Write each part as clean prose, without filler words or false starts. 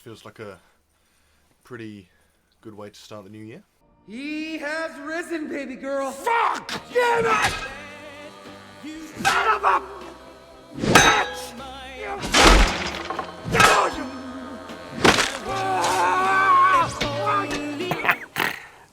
Feels like a pretty good way to start the new year. He has risen, baby girl. Fuck! Damn it! Son of a bitch!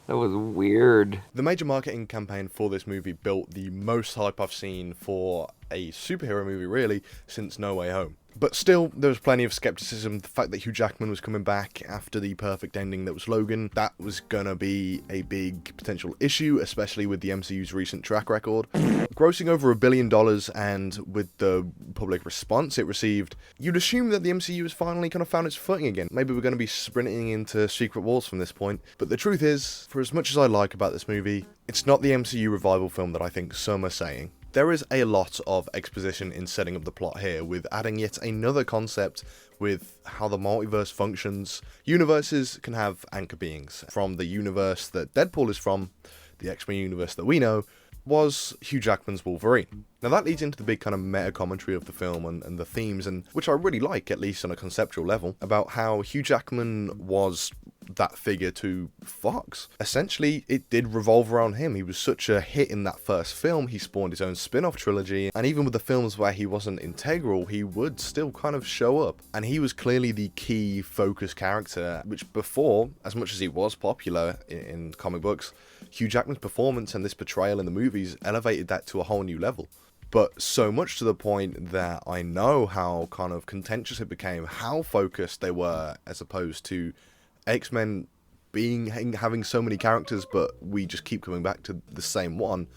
That was weird. The major marketing campaign for this movie built the most hype I've seen for a superhero movie, really, since No Way Home. But still, there was plenty of skepticism. The fact that Hugh Jackman was coming back after the perfect ending that was Logan, that was gonna be a big potential issue, especially with the MCU's recent track record. Grossing over $1 billion, and with the public response it received, you'd assume that the MCU has finally kind of found its footing again. Maybe we're going to be sprinting into Secret Wars from this point. But the truth is, for as much as I like about this movie, it's not the MCU revival film that I think some are saying. There is a lot of exposition in setting up the plot here, with adding yet another concept with how the multiverse functions. Universes can have anchor beings. From the universe that Deadpool is from, the X-Men universe that we know, was Hugh Jackman's Wolverine. Now that leads into the big kind of meta commentary of the film and the themes, and which I really like, at least on a conceptual level, about how Hugh Jackman was that figure to Fox. Essentially, it did revolve around him. He was such a hit in that first film, he spawned his own spin-off trilogy, and even with the films where he wasn't integral, he would still kind of show up. And he was clearly the key focus character, which before, as much as he was popular in comic books, Hugh Jackman's performance and this portrayal in the movies elevated that to a whole new level. But so much to the point that I know how kind of contentious it became, how focused they were, as opposed to X-Men having so many characters, but we just keep coming back to the same one.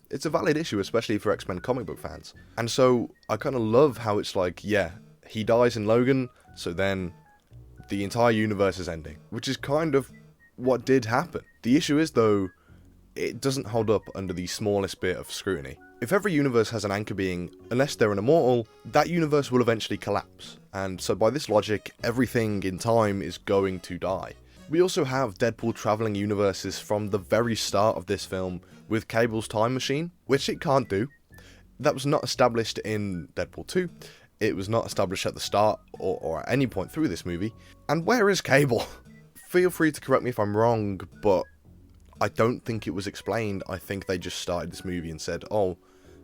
It's a valid issue, especially for X-Men comic book fans. And so I kind of love how it's like, yeah, he dies in Logan, so then the entire universe is ending, which is kind of what did happen. The issue is, though, it doesn't hold up under the smallest bit of scrutiny. If every universe has an anchor being, unless they're an immortal, that universe will eventually collapse. And so by this logic, everything in time is going to die. We also have Deadpool travelling universes from the very start of this film with Cable's time machine, which it can't do. That was not established in Deadpool 2. It was not established at the start or at any point through this movie. And where is Cable? Feel free to correct me if I'm wrong, but I don't think it was explained. I think they just started this movie and said, oh,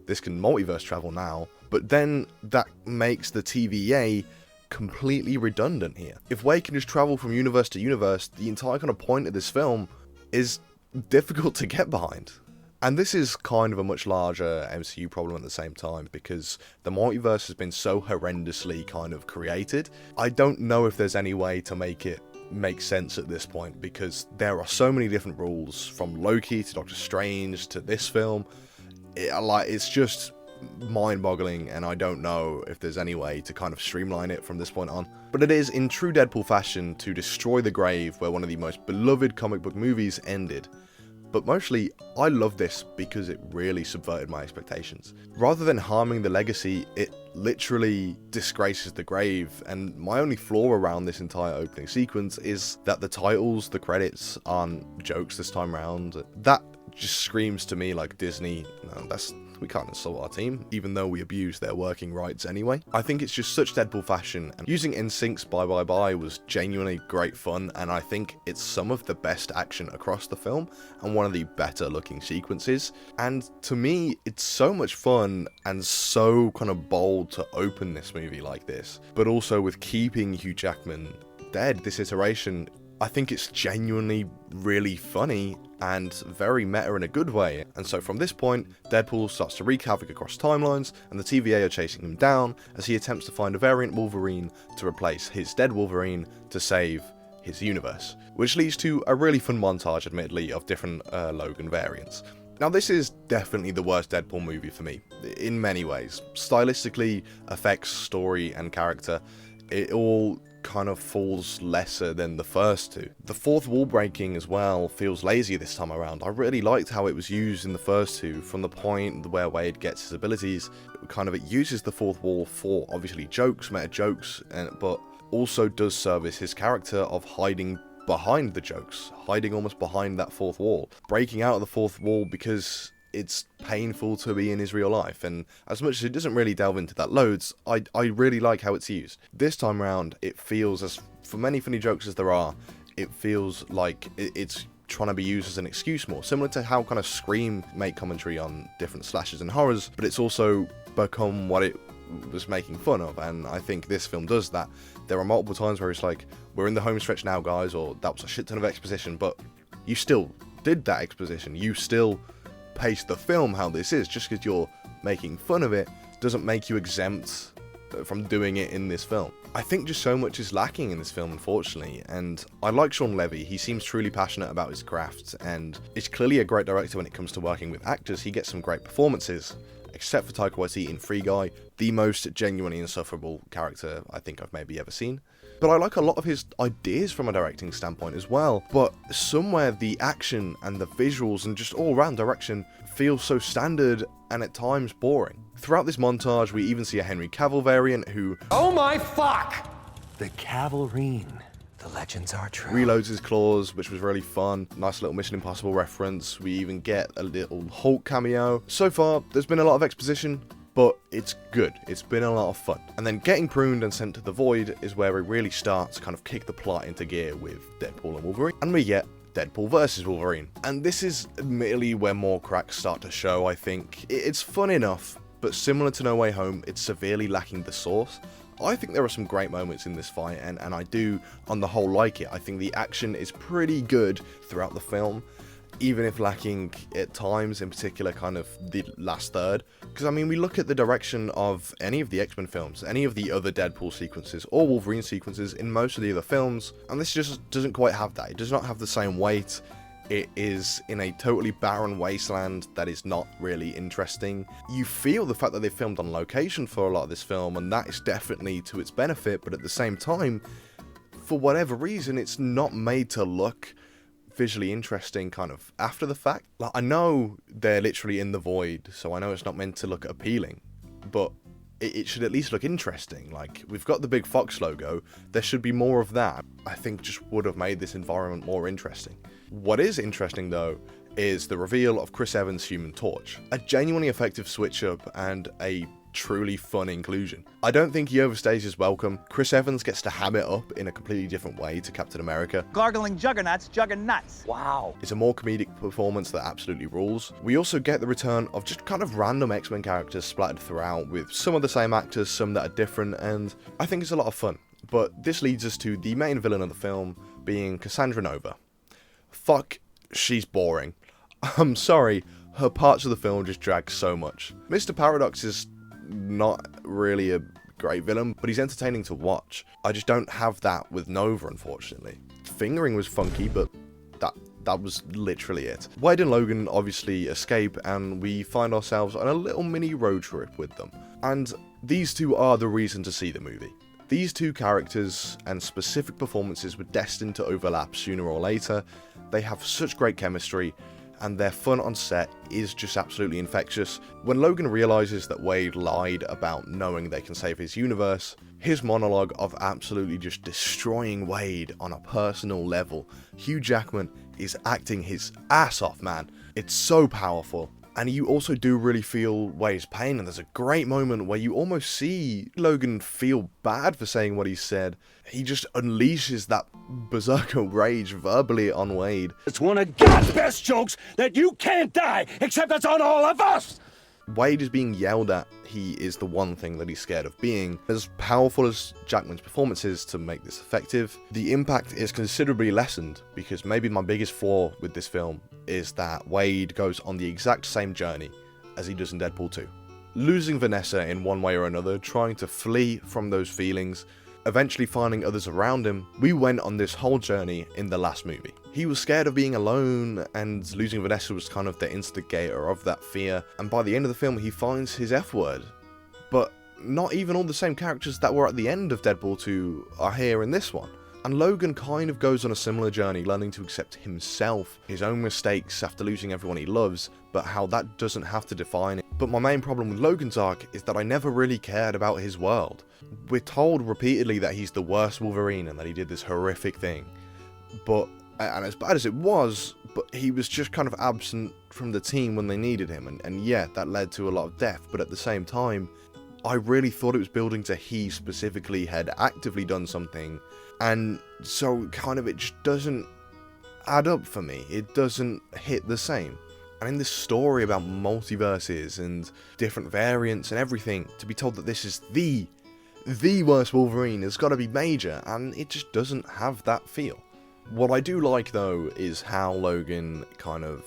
this can multiverse travel now. But then that makes the TVA completely redundant here. If Wade can just travel from universe to universe, the entire kind of point of this film is difficult to get behind. And this is kind of a much larger MCU problem at the same time, because the multiverse has been so horrendously kind of created. I don't know if there's any way to make it make sense at this point, because there are so many different rules, from Loki to Doctor Strange to this film. It's just mind-boggling, and I don't know if there's any way to kind of streamline it from this point on. But it is in true Deadpool fashion to destroy the grave where one of the most beloved comic book movies ended. But mostly, I love this because it really subverted my expectations. Rather than harming the legacy, it literally disgraces the grave, and my only flaw around this entire opening sequence is that the titles, the credits, aren't jokes this time around. That just screams to me like Disney, no, we can't insult our team, even though we abuse their working rights anyway. I think it's just such Deadpool fashion, and using NSYNC's Bye Bye Bye was genuinely great fun, and I think it's some of the best action across the film, and one of the better looking sequences. And to me, it's so much fun, and so kind of bold to open this movie like this, but also with keeping Hugh Jackman dead this iteration. I think it's genuinely really funny and very meta in a good way. And so from this point, Deadpool starts to wreak havoc across timelines, and the TVA are chasing him down as he attempts to find a variant Wolverine to replace his dead Wolverine to save his universe, which leads to a really fun montage, admittedly, of different Logan variants. Now, this is definitely the worst Deadpool movie for me, in many ways. Stylistically, effects, story, and character, it all kind of falls lesser than the first two. The fourth wall breaking as well feels lazy this time around. I really liked how it was used in the first two, from the point where Wade gets his abilities. It uses the fourth wall for obviously jokes, meta jokes, but also does service his character of hiding behind the jokes, hiding almost behind that fourth wall, breaking out of the fourth wall, because it's painful to be in his real life, and as much as it doesn't really delve into that loads, I really like how it's used. This time around, it feels, as for many funny jokes as there are, it feels like it's trying to be used as an excuse more, similar to how kind of Scream make commentary on different slashers and horrors, but it's also become what it was making fun of, and I think this film does that. There are multiple times where it's like, we're in the home stretch now, guys, or that was a shit ton of exposition, but you still did that exposition. You still paced the film how this is. Just because you're making fun of it doesn't make you exempt from doing it in this film. I think just so much is lacking in this film, unfortunately, and I like Shawn Levy. He seems truly passionate about his craft, and is clearly a great director when it comes to working with actors. He gets some great performances, except for Taika Waititi in Free Guy, the most genuinely insufferable character I think I've maybe ever seen. But I like a lot of his ideas from a directing standpoint as well, but somewhere the action and the visuals and just all-round direction feels so standard and at times boring. Throughout this montage, we even see a Henry Cavill variant who, Oh my fuck! The Cavalrine. The legends are true. reloads his claws, which was really fun. Nice little Mission Impossible reference. We even get a little Hulk cameo. So far, there's been a lot of exposition, but it's good. It's been a lot of fun. And then getting pruned and sent to the void is where it really starts to kind of kick the plot into gear with Deadpool and Wolverine. And we get Deadpool versus Wolverine. And this is admittedly where more cracks start to show, I think. It's fun enough, but similar to No Way Home, it's severely lacking the sauce. I think there are some great moments in this fight, and I do, on the whole, like it. I think the action is pretty good throughout the film, even if lacking at times, in particular kind of the last third. Because I mean, we look at the direction of any of the X-Men films, any of the other Deadpool sequences, or Wolverine sequences in most of the other films, and this just doesn't quite have that. It does not have the same weight. It is in a totally barren wasteland that is not really interesting. You feel the fact that they filmed on location for a lot of this film, and that is definitely to its benefit, but at the same time, for whatever reason, it's not made to look visually interesting kind of after the fact. Like, I know they're literally in the void, so I know it's not meant to look appealing, but it should at least look interesting. Like, we've got the big Fox logo, there should be more of that. I think just would have made this environment more interesting. What is interesting though is the reveal of Chris Evans' Human Torch, a genuinely effective switch up and a truly fun inclusion. I don't think he overstays his welcome. Chris Evans gets to ham it up in a completely different way to Captain America. Gargling juggernauts, juggernauts. Wow. It's a more comedic performance that absolutely rules. We also get the return of just kind of random X-Men characters splattered throughout, with some of the same actors, some that are different, and I think it's a lot of fun. But this leads us to the main villain of the film being Cassandra Nova. Fuck, she's boring. I'm sorry, her parts of the film just drag so much. Mr. Paradox is not really a great villain, but he's entertaining to watch. I just don't have that with Nova, unfortunately. Fingering was funky, but that was literally it. Wade and Logan obviously escape, and we find ourselves on a little mini road trip with them. And these two are the reason to see the movie. These two characters and specific performances were destined to overlap sooner or later. They have such great chemistry, and their fun on set is just absolutely infectious. When Logan realizes that Wade lied about knowing they can save his universe, his monologue of absolutely just destroying Wade on a personal level, Hugh Jackman is acting his ass off, man. It's so powerful. And you also do really feel Wade's pain, and there's a great moment where you almost see Logan feel bad for saying what he said. He just unleashes that berserker rage verbally on Wade. It's one of God's best jokes that you can't die, except it's on all of us! Wade is being yelled at. He is the one thing that he's scared of being. As powerful as Jackman's performance is to make this effective, the impact is considerably lessened, because maybe my biggest flaw with this film is that Wade goes on the exact same journey as he does in Deadpool 2. Losing Vanessa in one way or another, trying to flee from those feelings, eventually finding others around him. We went on this whole journey in the last movie. He was scared of being alone, and losing Vanessa was kind of the instigator of that fear, and by the end of the film he finds his F word. But not even all the same characters that were at the end of Deadpool 2 are here in this one. And Logan kind of goes on a similar journey, learning to accept himself, his own mistakes after losing everyone he loves, but how that doesn't have to define it. But my main problem with Logan's arc is that I never really cared about his world. We're told repeatedly that he's the worst Wolverine and that he did this horrific thing. But, and as bad as it was, but he was just kind of absent from the team when they needed him, and yeah, that led to a lot of death, but at the same time, I really thought it was building to he specifically had actively done something, and so kind of it just doesn't add up for me. It doesn't hit the same. And in this story about multiverses and different variants and everything, to be told that this is the worst Wolverine has got to be major, and it just doesn't have that feel. What I do like though is how Logan kind of,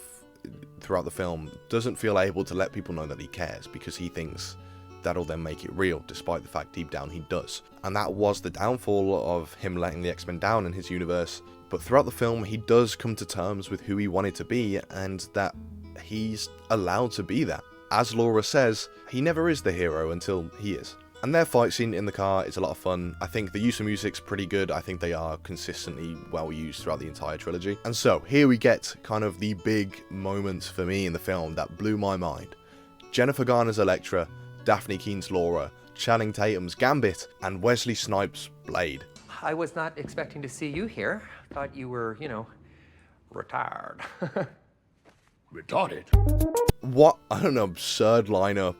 throughout the film, doesn't feel able to let people know that he cares, because he thinks that'll then make it real, despite the fact deep down he does. And that was the downfall of him letting the X-Men down in his universe. But throughout the film, he does come to terms with who he wanted to be, and that he's allowed to be that. As Laura says, he never is the hero until he is. And their fight scene in the car is a lot of fun. I think the use of music's pretty good. I think they are consistently well used throughout the entire trilogy. And so, here we get kind of the big moments for me in the film that blew my mind. Jennifer Garner's Elektra, Daphne Keene's Laura, Channing Tatum's Gambit, and Wesley Snipes' Blade. I was not expecting to see you here. Thought you were, retired. Retarded. What an absurd lineup,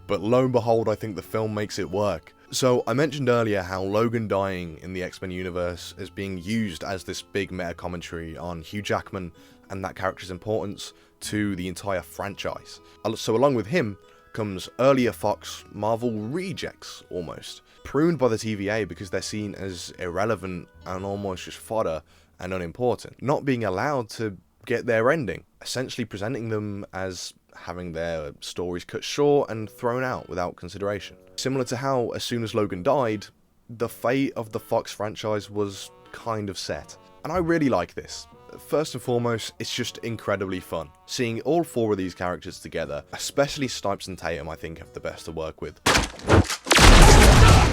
but lo and behold, I think the film makes it work. So, I mentioned earlier how Logan dying in the X-Men universe is being used as this big meta-commentary on Hugh Jackman and that character's importance to the entire franchise. So along with him comes earlier Fox Marvel rejects, almost, pruned by the TVA because they're seen as irrelevant and almost just fodder and unimportant, not being allowed to get their ending, essentially presenting them as having their stories cut short and thrown out without consideration. Similar to how, as soon as Logan died, the fate of the Fox franchise was kind of set. And I really like this. First and foremost, it's just incredibly fun. Seeing all four of these characters together, especially Snipes and Tatum, I think have the best to work with.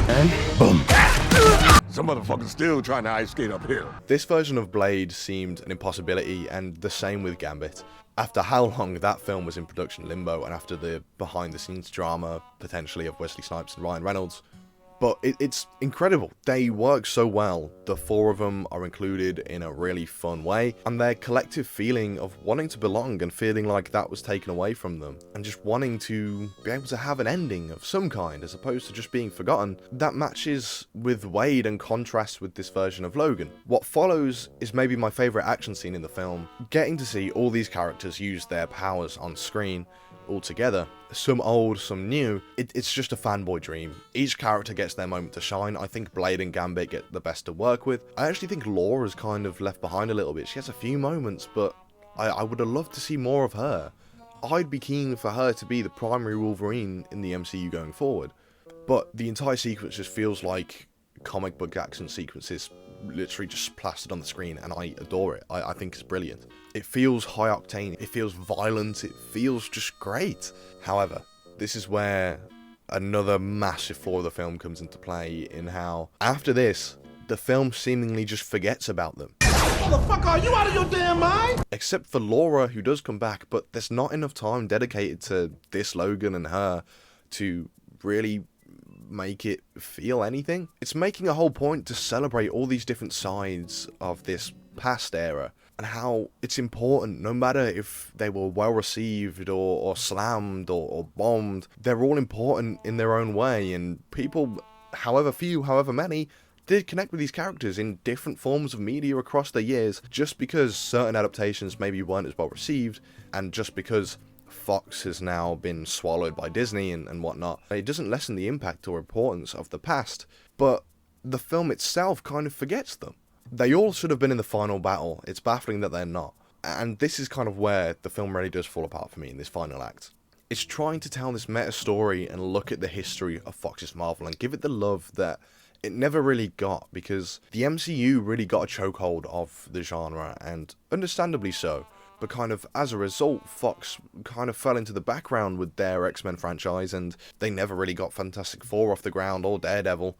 And boom. Some motherfuckers still trying to ice skate uphill. This version of Blade seemed an impossibility, and the same with Gambit. After how long that film was in production limbo, and after the behind-the-scenes drama, potentially, of Wesley Snipes and Ryan Reynolds. But it's incredible. They work so well. The four of them are included in a really fun way, and their collective feeling of wanting to belong and feeling like that was taken away from them, and just wanting to be able to have an ending of some kind as opposed to just being forgotten, that matches with Wade and contrasts with this version of Logan. What follows is maybe my favourite action scene in the film, getting to see all these characters use their powers on screen all together, some old, some new. It's just a fanboy dream. Each character gets their moment to shine. I think Blade and Gambit get the best to work with. I actually think Laura's kind of left behind a little bit. She has a few moments, but I would have loved to see more of her. I'd be keen for her to be the primary Wolverine in the MCU going forward. But the entire sequence just feels like comic book action sequences literally just plastered on the screen, and I adore it. I think it's brilliant. It feels high octane, it feels violent, it feels just great. However, this is where another massive flaw of the film comes into play, in how, after this, the film seemingly just forgets about them. Motherfucker, are you out of your damn mind? Except for Laura, who does come back, but there's not enough time dedicated to this Logan and her to really make it feel anything. It's making a whole point to celebrate all these different sides of this past era, and how it's important, no matter if they were well received or slammed or bombed, they're all important in their own way, and people, however few, however many, did connect with these characters in different forms of media across the years. Just because certain adaptations maybe weren't as well received, and just because Fox has now been swallowed by Disney and whatnot, it doesn't lessen the impact or importance of the past, but the film itself kind of forgets them. They all should have been in the final battle. It's baffling that they're not. And this is kind of where the film really does fall apart for me in this final act. It's trying to tell this meta story and look at the history of Fox's Marvel and give it the love that it never really got, because the MCU really got a chokehold of the genre, and understandably so. But kind of as a result, Fox kind of fell into the background with their X-Men franchise, and they never really got Fantastic Four off the ground or Daredevil.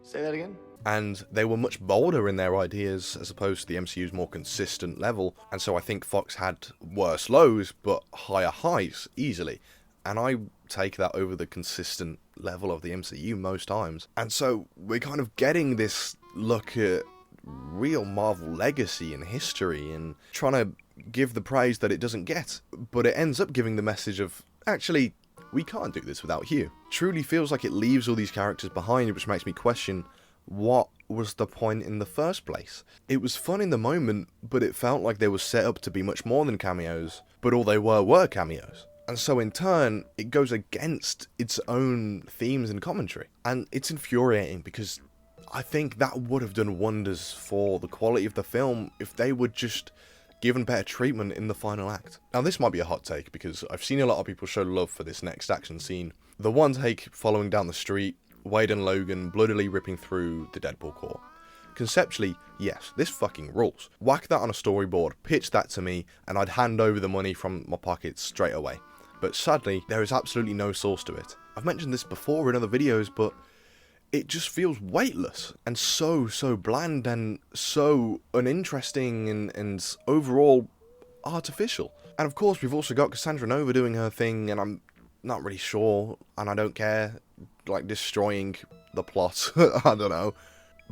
Say that again? And they were much bolder in their ideas as opposed to the MCU's more consistent level, and so I think Fox had worse lows but higher highs easily, and I take that over the consistent level of the MCU most times. And so we're kind of getting this look at real Marvel legacy and history and trying to give the praise that it doesn't get. But it ends up giving the message of, actually, we can't do this without Hugh. Truly feels like it leaves all these characters behind, which makes me question, what was the point in the first place? It was fun in the moment, but it felt like they were set up to be much more than cameos, but all they were cameos. And so in turn, it goes against its own themes and commentary. And it's infuriating because I think that would have done wonders for the quality of the film if they were just given better treatment in the final act. Now this might be a hot take because I've seen a lot of people show love for this next action scene. The one take following down the street, Wade and Logan bloodily ripping through the Deadpool core. Conceptually, yes, this fucking rules. Whack that on a storyboard, pitch that to me, and I'd hand over the money from my pockets straight away. But sadly, there is absolutely no source to it. I've mentioned this before in other videos, but it just feels weightless and so bland and so uninteresting and overall artificial. And of course, we've also got Cassandra Nova doing her thing, and I'm not really sure, and I don't care, like destroying the plot. I don't know.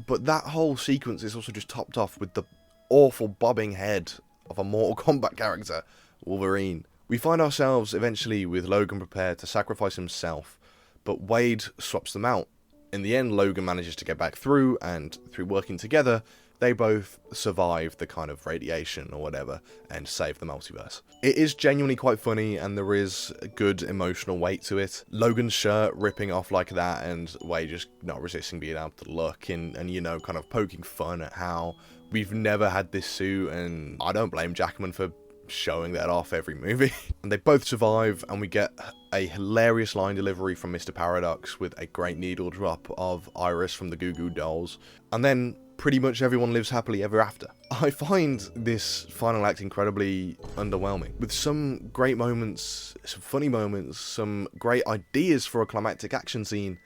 But that whole sequence is also just topped off with the awful bobbing head of a Mortal Kombat character, Wolverine. We find ourselves eventually with Logan prepared to sacrifice himself, but Wade swaps them out. In the end, Logan manages to get back through, and through working together, they both survive the kind of radiation or whatever, and save the multiverse. It is genuinely quite funny, and there is a good emotional weight to it. Logan's shirt ripping off like that, and Wade just not resisting being able to look, and you know, kind of poking fun at how we've never had this suit, and I don't blame Jackman for showing that off every movie. And they both survive, and we get a hilarious line delivery from Mr. Paradox with a great needle drop of Iris from the Goo Goo Dolls. And then pretty much everyone lives happily ever after. I find this final act incredibly underwhelming, with some great moments, some funny moments, some great ideas for a climactic action scene.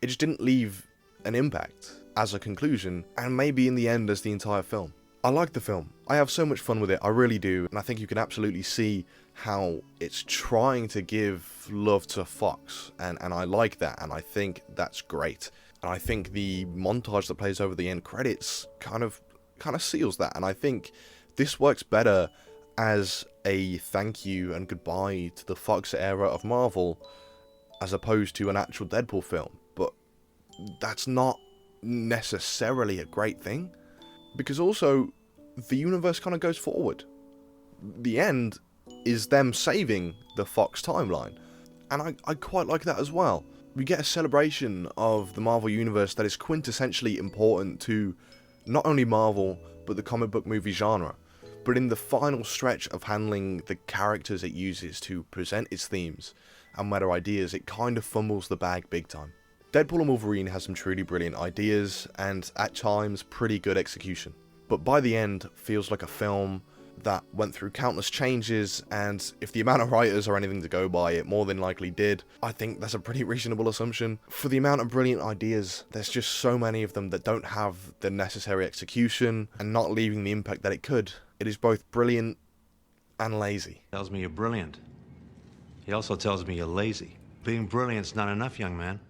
It just didn't leave an impact as a conclusion, and maybe in the end as the entire film. I like the film. I have so much fun with it, I really do, and I think you can absolutely see how it's trying to give love to Fox, and I like that, and I think that's great. And I think the montage that plays over the end credits kind of seals that, and I think this works better as a thank you and goodbye to the Fox era of Marvel, as opposed to an actual Deadpool film. But that's not necessarily a great thing, because also the universe kind of goes forward. The end is them saving the Fox timeline, and I quite like that as well. We get a celebration of the Marvel universe that is quintessentially important to not only Marvel, but the comic book movie genre. But in the final stretch of handling the characters it uses to present its themes and meta ideas, it kind of fumbles the bag big time. Deadpool and Wolverine has some truly brilliant ideas, and at times pretty good execution. But by the end, feels like a film that went through countless changes, and if the amount of writers are anything to go by, it more than likely did. I think that's a pretty reasonable assumption. For the amount of brilliant ideas, there's just so many of them that don't have the necessary execution, and not leaving the impact that it could. It is both brilliant and lazy. Tells me you're brilliant. He also tells me you're lazy. Being brilliant's not enough, young man.